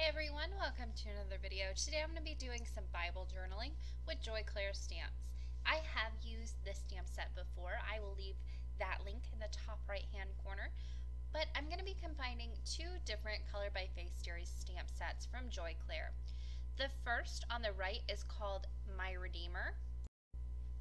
everyone, welcome to another video. Today I'm going to be doing some Bible journaling with Clair stamps. I have used this stamp set before. I will leave that link in the top right hand corner. But I'm going to be combining two different Color by Faith series stamp sets from Clair. The first on the right is called My Redeemer.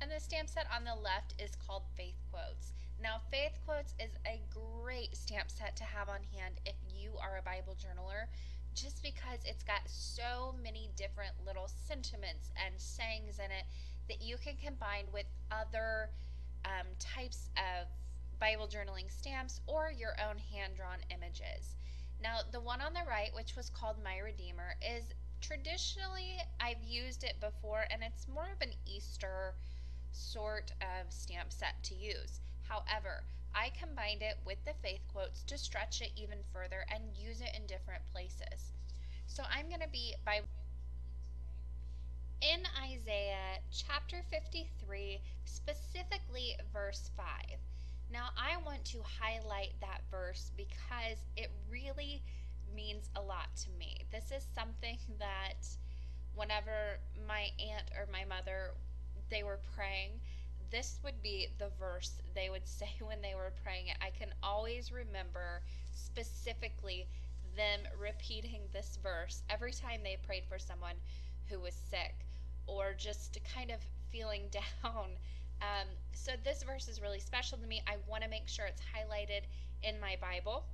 And the stamp set on the left is called Faith Quotes. Now, Faith Quotes is a great stamp set to have on hand if you are a Bible journaler, just because it's got so many different little sentiments and sayings in it that you can combine with other types of Bible journaling stamps or your own hand-drawn images. Now, the one on the right, which was called My Redeemer, is traditionally, I've used it before, and it's more of an Easter sort of stamp set to use. However, I combined it with the Faith Quotes to stretch it even further and use it in different places. So I'm going to be in Isaiah chapter 53, specifically verse 5. Now I want to highlight that verse because it really means a lot to me. This is something that whenever my aunt or my mother, they were praying, this would be the verse they would say when they were praying it. I can always remember specifically them repeating this verse every time they prayed for someone who was sick or just kind of feeling down. So this verse is really special to me. I want to make sure it's highlighted in my Bible.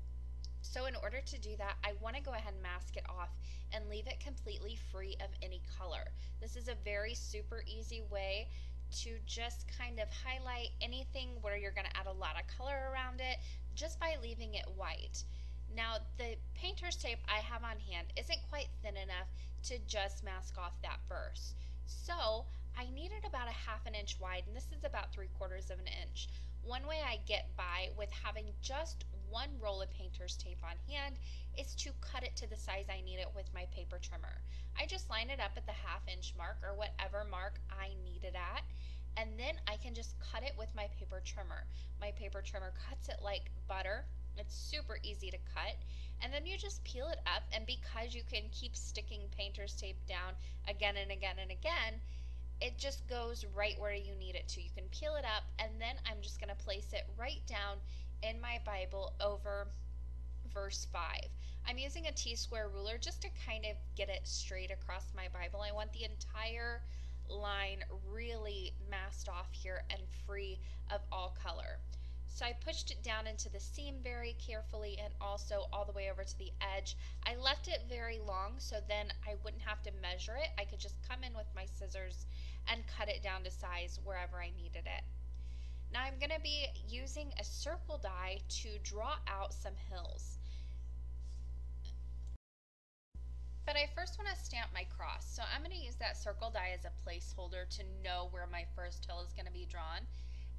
So in order to do that, I want to go ahead and mask it off and leave it completely free of any color. This is a very super easy way to just kind of highlight anything where you're going to add a lot of color around it just by leaving it white. Now, the painter's tape I have on hand isn't quite thin enough to just mask off that verse. So I needed about a ½ inch wide, and this is about 3/4 of an inch. One way I get by with having just one roll of painter's tape on hand is to cut it to the size I need it with my paper trimmer. I just line it up at the ½ inch mark or whatever mark I need it at, and then I can just cut it with my paper trimmer. My paper trimmer cuts it like butter. It's super easy to cut, and then you just peel it up, and because you can keep sticking painter's tape down again and again and again, it just goes right where you need it to. You can peel it up, and then I'm just going to place it right down in my Bible over verse 5. I'm using a T-square ruler just to kind of get it straight across my Bible. I want the entire line really masked off here and free of all color. So I pushed it down into the seam very carefully and also all the way over to the edge. I left it very long so then I wouldn't have to measure it. I could just come in with my scissors and cut it down to size wherever I needed it. Now I'm going to be using a circle die to draw out some hills. But I first want to stamp my cross, so I'm going to use that circle die as a placeholder to know where my first hill is going to be drawn.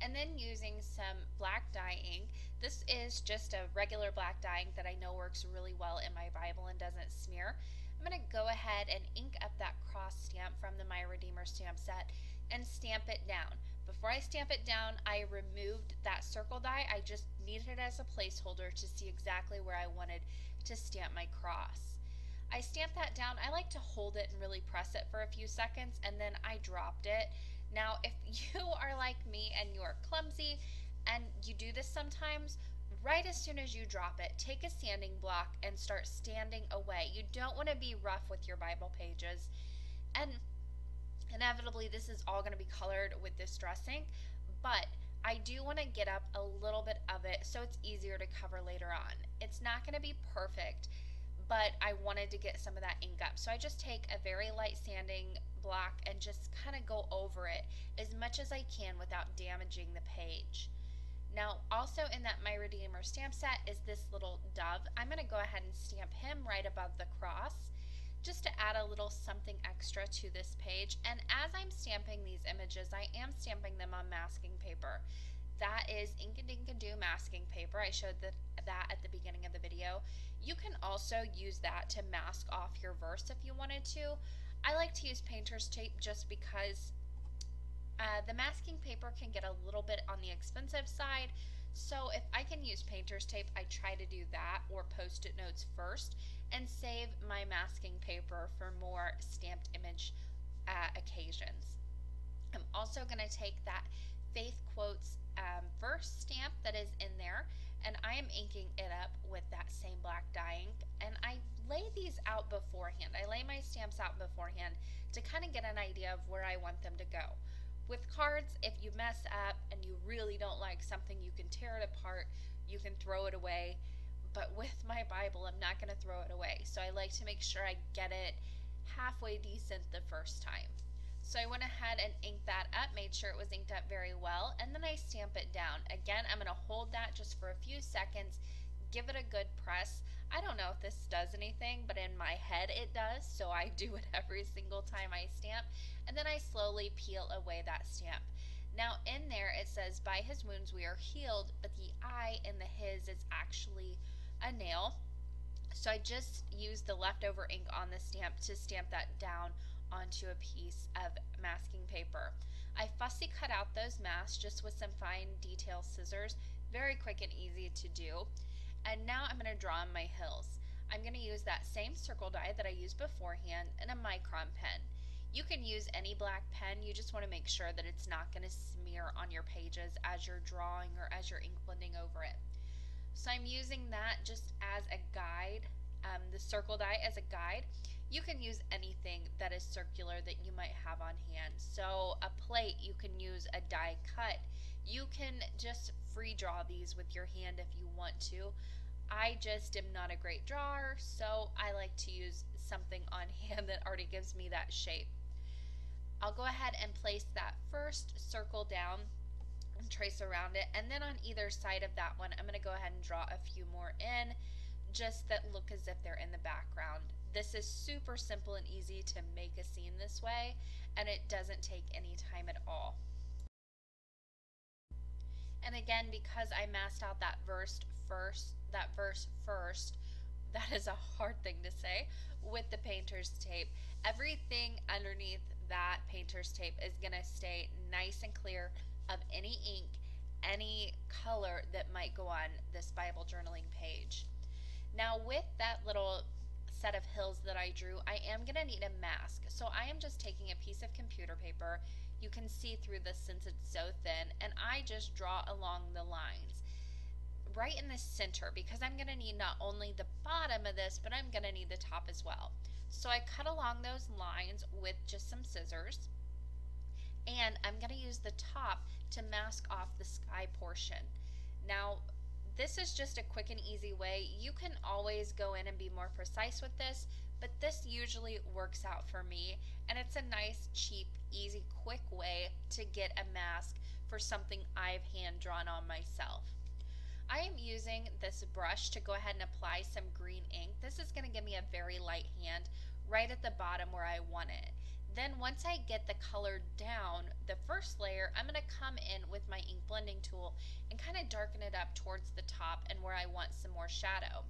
And then using some black dye ink. This is just a regular black dye ink that I know works really well in my Bible and doesn't smear. I'm going to go ahead and ink up that cross stamp from the My Redeemer stamp set and stamp it down. Before I stamp it down, I removed that circle die. I just needed it as a placeholder to see exactly where I wanted to stamp my cross. I stamped that down. I like to hold it and really press it for a few seconds, and then I dropped it. Now, if you are like me and you are clumsy and you do this sometimes, right as soon as you drop it, take a sanding block and start sanding away. You don't want to be rough with your Bible pages. And inevitably, this is all going to be colored with Distress ink, but I do want to get up a little bit of it so it's easier to cover later on. It's not going to be perfect, but I wanted to get some of that ink up. So I just take a very light sanding block and just kind of go over it as much as I can without damaging the page. Now, also in that My Redeemer stamp set is this little dove. I'm going to go ahead and stamp him right above the cross just to add a little something extra to this page. And as I'm stamping these images, I am stamping them on masking paper. That is Ink-a-Dink-a-Doo masking paper. I showed that at the beginning of the video. You can also use that to mask off your verse if you wanted to. I like to use painter's tape just because the masking paper can get a little bit on the expensive side, So if I can use painter's tape, I try to do that, or post-it notes first, and save my masking paper for more stamped image occasions. I'm also going to take that Faith Quotes verse stamp that is in there, and I am inking it up with that same black dye ink, and I lay these out beforehand. I lay my stamps out beforehand to kind of get an idea of where I want them to go. With cards, if you mess up and you really don't like something, you can tear it apart, you can throw it away. But with my Bible, I'm not going to throw it away. So I like to make sure I get it halfway decent the first time. So I went ahead and inked that up, made sure it was inked up very well, and then I stamp it down. Again, I'm going to hold that just for a few seconds, give it a good press. I don't know if this does anything, but in my head it does, so I do it every single time I stamp, and then I slowly peel away that stamp. Now in there it says, by his wounds we are healed, but the I in the his is actually a nail. So I just used the leftover ink on the stamp to stamp that down onto a piece of masking paper. I fussy cut out those masks just with some fine detail scissors, very quick and easy to do. And now I'm going to draw on my hills. I'm going to use that same circle die that I used beforehand and a micron pen. You can use any black pen, you just want to make sure that it's not going to smear on your pages as you're drawing or as you're ink blending over it. So I'm using that just as a guide, the circle die as a guide. You can use anything that is circular that you might have on hand. So a plate, you can use a die cut. You can just free draw these with your hand if you want to. I just am not a great drawer, so I like to use something on hand that already gives me that shape. I'll go ahead and place that first circle down and trace around it, and then on either side of that one I'm going to go ahead and draw a few more in, just that look as if they're in the background. This is super simple and easy to make a scene this way, and it doesn't take any time at all. And again, because I masked out that verse first, that is a hard thing to say, with the painter's tape, everything underneath that painter's tape is going to stay nice and clear of any ink, any color that might go on this Bible journaling page. Now with that little set of hills that I drew, I am going to need a mask. So I am just taking a piece of computer paper. You can see through this since it's so thin, and I just draw along the lines right in the center, because I'm going to need not only the bottom of this, but I'm going to need the top as well. So I cut along those lines with just some scissors, and I'm going to use the top to mask off the sky portion. Now this is just a quick and easy way. You can always go in and be more precise with this, but this usually works out for me, and it's a nice, cheap, easy, quick way to get a mask for something I've hand drawn on myself. I am using this brush to go ahead and apply some green ink. This is going to give me a very light hand right at the bottom where I want it. Then once I get the color down, the first layer, I'm going to come in with my ink blending tool and kind of darken it up towards the top and where I want some more shadow.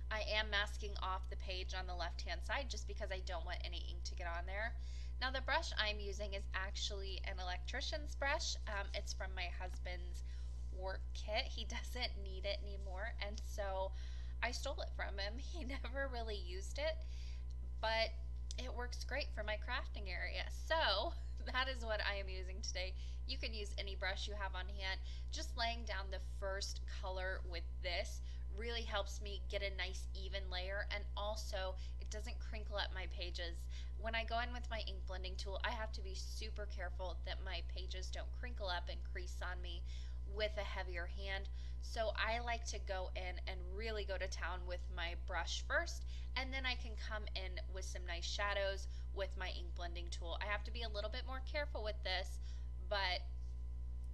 I am masking off the page on the left hand side just because I don't want any ink to get on there. Now the brush I'm using is actually an electrician's brush. It's from my husband's work kit. He doesn't need it anymore, and so I stole it from him. He never really used it, but it works great for my crafting area. So that is what I am using today. You can use any brush you have on hand. Just laying down the first color with this really helps me get a nice even layer, and also it doesn't crinkle up my pages. When I go in with my ink blending tool, I have to be super careful that my pages don't crinkle up and crease on me with a heavier hand. So I like to go in and really go to town with my brush first, and then I can come in with some nice shadows with my ink blending tool. I have to be a little bit more careful with this, but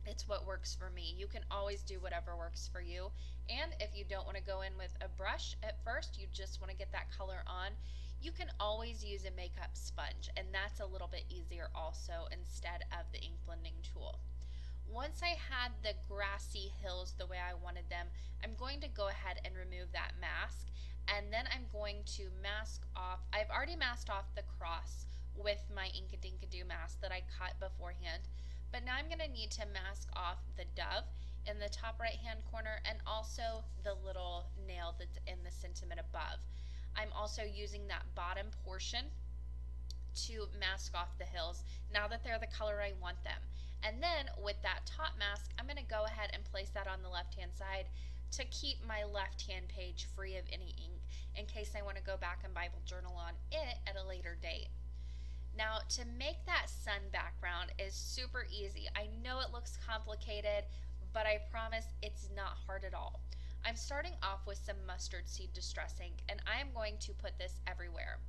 it's what works for me. You can always do whatever works for you. And if you don't want to go in with a brush at first, you just want to get that color on, you can always use a makeup sponge, and that's a little bit easier also instead of the ink blending tool. Once I had the grassy hills the way I wanted them, I'm going to go ahead and remove that mask, and then I'm going to mask off. I've already masked off the cross with my Inkadinkado mask that I cut beforehand, but now I'm going to need to mask off the dove in the top right hand corner, and also the little nail that's in the sentiment above. I'm also using that bottom portion to mask off the hills now that they're the color I want them. And then with that top mask, I'm going to go ahead and place that on the left hand side to keep my left hand page free of any ink in case I want to go back and Bible journal on it at a later date. Now, to make that sun background is super easy. I know it looks complicated, but I promise it's not hard at all. I'm starting off with some mustard seed distress ink, and I am going to put this everywhere.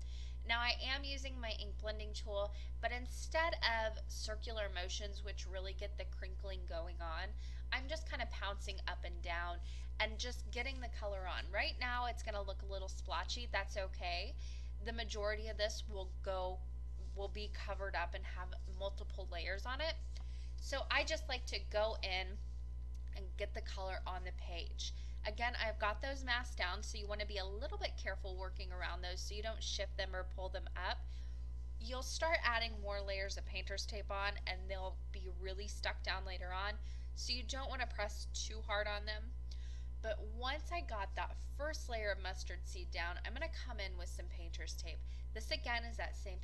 Now, I am using my ink blending tool, but instead of circular motions, which really get the crinkling going on, I'm just kind of pouncing up and down and just getting the color on. Right now, it's going to look a little splotchy. That's okay. The majority of this will be covered up and have multiple layers on it. So I just like to go in and get the color on the page. Again, I've got those masks down, so you want to be a little bit careful working around those so you don't shift them or pull them up. You'll start adding more layers of painter's tape on and they'll be really stuck down later on, so you don't want to press too hard on them. But once I got that first layer of mustard seed down, I'm going to come in with some painter's tape. This again is that same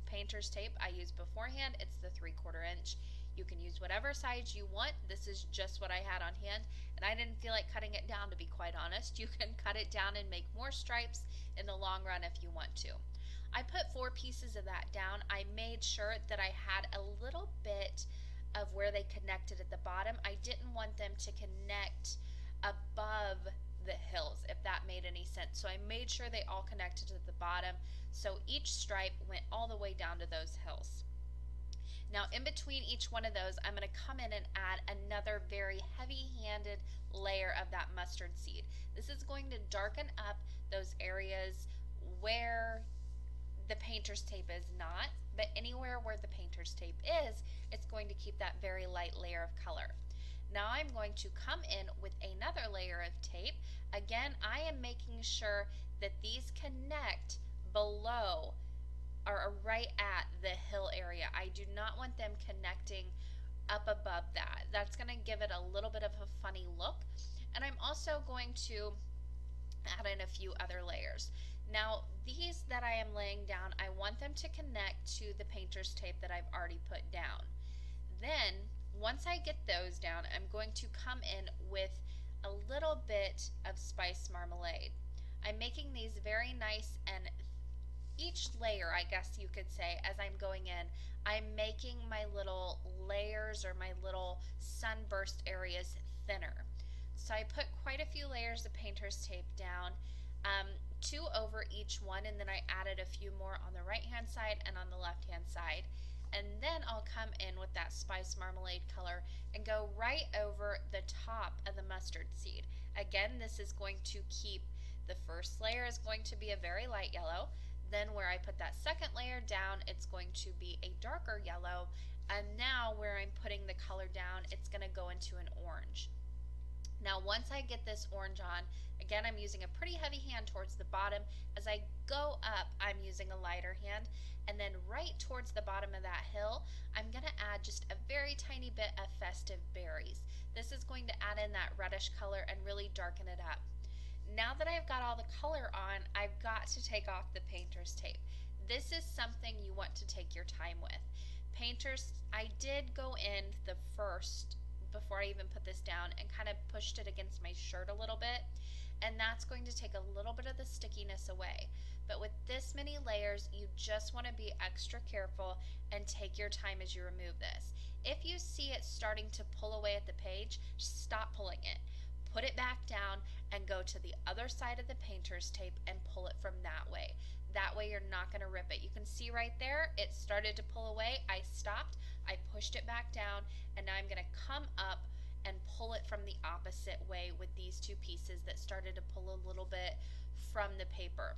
painter's tape I used beforehand. It's the 3/4 inch. You can use whatever size you want. This is just what I had on hand, and I didn't feel like cutting it down, to be quite honest. You can cut it down and make more stripes in the long run if you want to. I put 4 pieces of that down. I made sure that I had a little bit of where they connected at the bottom. I didn't want them to connect above the hills, if that made any sense. So I made sure they all connected at the bottom, so each stripe went all the way down to those hills. Now, in between each one of those, I'm going to come in and add another very heavy-handed layer of that mustard seed. This is going to darken up those areas where the painter's tape is not, but anywhere where the painter's tape is, it's going to keep that very light layer of color. Now I'm going to come in with another layer of tape. Again, I am making sure that these connect below or right at the hill area. I do not want them connecting up above that. That's going to give it a little bit of a funny look. And I'm also going to add in a few other layers. Now, these that I am laying down, I want them to connect to the painter's tape that I've already put down. Then, once I get those down, I'm going to come in with a little bit of spice marmalade. I'm making these very nice, and each layer, I guess you could say, as I'm going in, I'm making my little layers or my little sunburst areas thinner. So I put quite a few layers of painter's tape down, 2 over each one, and then I added a few more on the right hand side and on the left hand side. And then I'll come in with that spice marmalade color and go right over the top of the mustard seed. Again, this is going to keep, the first layer is going to be a very light yellow. Then where I put that second layer down, it's going to be a darker yellow. And now where I'm putting the color down, it's going to go into an orange. Now once I get this orange on, again I'm using a pretty heavy hand towards the bottom. As I go up, I'm using a lighter hand. And then right towards the bottom of that hill, I'm going to add just a very tiny bit of festive berries. This is going to add in that reddish color and really darken it up. Now that I've got all the color on, I've got to take off the painter's tape. This is something you want to take your time with. Painters, I did go in the first, before I even put this down, and kind of pushed it against my shirt a little bit, and that's going to take a little bit of the stickiness away. But with this many layers, you just want to be extra careful and take your time as you remove this. If you see it starting to pull away at the page, stop pulling it. Put it back down and go to the other side of the painter's tape and pull it from that way. That way you're not going to rip it. You can see right there, it started to pull away. I stopped, I pushed it back down, and now I'm going to come up and pull it from the opposite way with these 2 pieces that started to pull a little bit from the paper.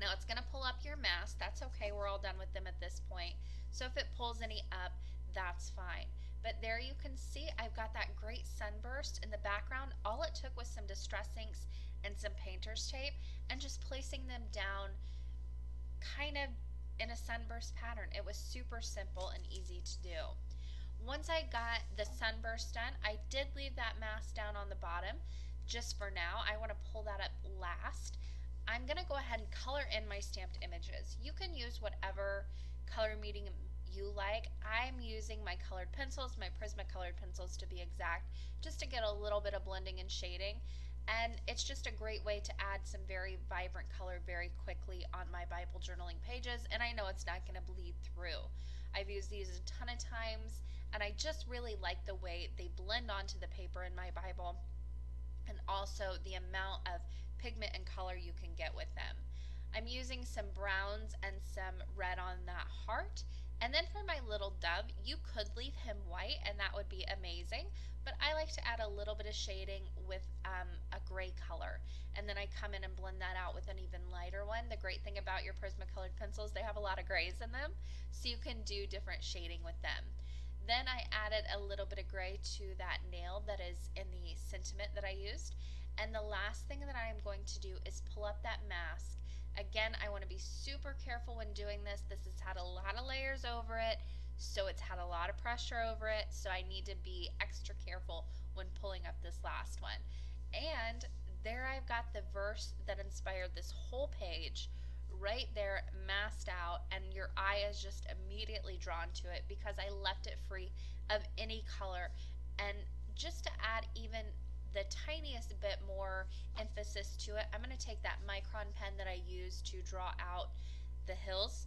Now it's going to pull up your mask. That's okay, we're all done with them at this point. So if it pulls any up, that's fine. But there you can see I've got that great sunburst in the background. All it took was some Distress Inks and some painter's tape and just placing them down kind of in a sunburst pattern. It was super simple and easy to do. Once I got the sunburst done, I did leave that mask down on the bottom just for now. I want to pull that up last. I'm going to go ahead and color in my stamped images. You can use whatever color medium you like. I'm using my colored pencils, my Prismacolor pencils to be exact, just to get a little bit of blending and shading. And it's just a great way to add some very vibrant color very quickly on my Bible journaling pages, and I know it's not going to bleed through. I've used these a ton of times, and I just really like the way they blend onto the paper in my Bible, and also the amount of pigment and color you can get with them. I'm using some browns and some red on that heart. And then for my little dove, you could leave him white and that would be amazing, but I like to add a little bit of shading with a gray color. And then I come in and blend that out with an even lighter one. The great thing about your Prismacolored pencils, they have a lot of grays in them, so you can do different shading with them. Then I added a little bit of gray to that nail that is in the sentiment that I used. And the last thing that I am going to do is pull up that mask. Again, I want to be super careful when doing this. This has had a lot of layers over it, so it's had a lot of pressure over it, so I need to be extra careful when pulling up this last one. And there I've got the verse that inspired this whole page right there masked out, and your eye is just immediately drawn to it because I left it free of any color. And just to add even the tiniest bit more emphasis to it, I'm going to take that micron pen that I used to draw out the hills.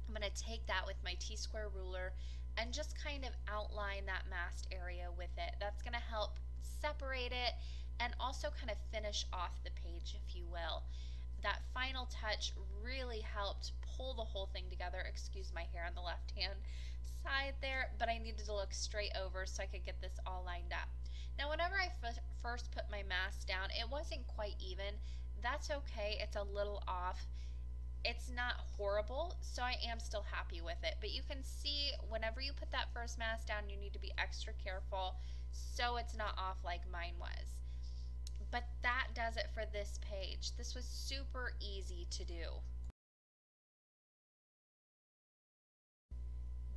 I'm going to take that with my T-square ruler and just kind of outline that masked area with it. That's going to help separate it and also kind of finish off the page, if you will. That final touch really helped pull the whole thing together. Excuse my hair on the left hand side there, but I needed to look straight over so I could get this all lined up. Now, whenever I first put my mask down, it wasn't quite even. That's okay. It's a little off. It's not horrible, so I am still happy with it. But you can see whenever you put that first mask down, you need to be extra careful so it's not off like mine was. But that does it for this page. This was super easy to do.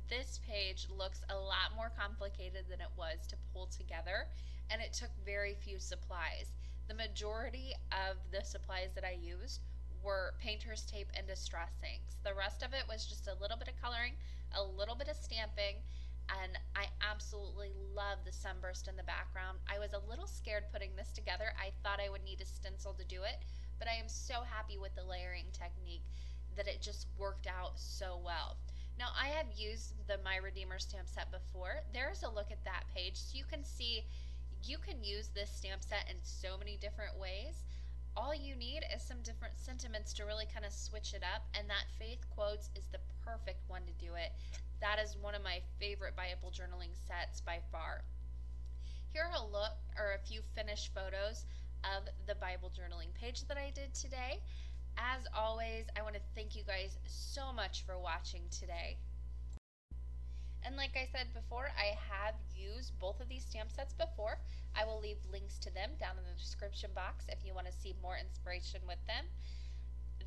This page looks a lot more complicated than it was to pull together, and it took very few supplies. The majority of the supplies that I used were painter's tape and distress inks. The rest of it was just a little bit of coloring, a little bit of stamping, and I absolutely love the sunburst in the background. I was a little scared putting this together. I thought I would need a stencil to do it, but I am so happy with the layering technique that it just worked out so well. Now, I have used the My Redeemer stamp set before. There's a look at that page, so you can see you can use this stamp set in so many different ways. All you need is some different sentiments to really kind of switch it up, and that Faith Quotes is the perfect one to do it. That is one of my favorite Bible journaling sets by far. Here are a few finished photos of the Bible journaling page that I did today. As always, I want to thank you guys so much for watching today. And like I said before, I have used both of these stamp sets before. I will leave links to them down in the description box if you want to see more inspiration with them.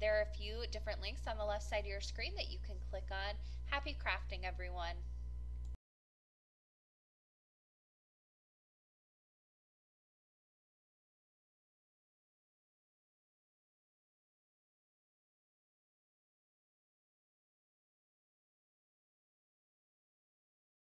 There are a few different links on the left side of your screen that you can click on. Happy crafting, everyone!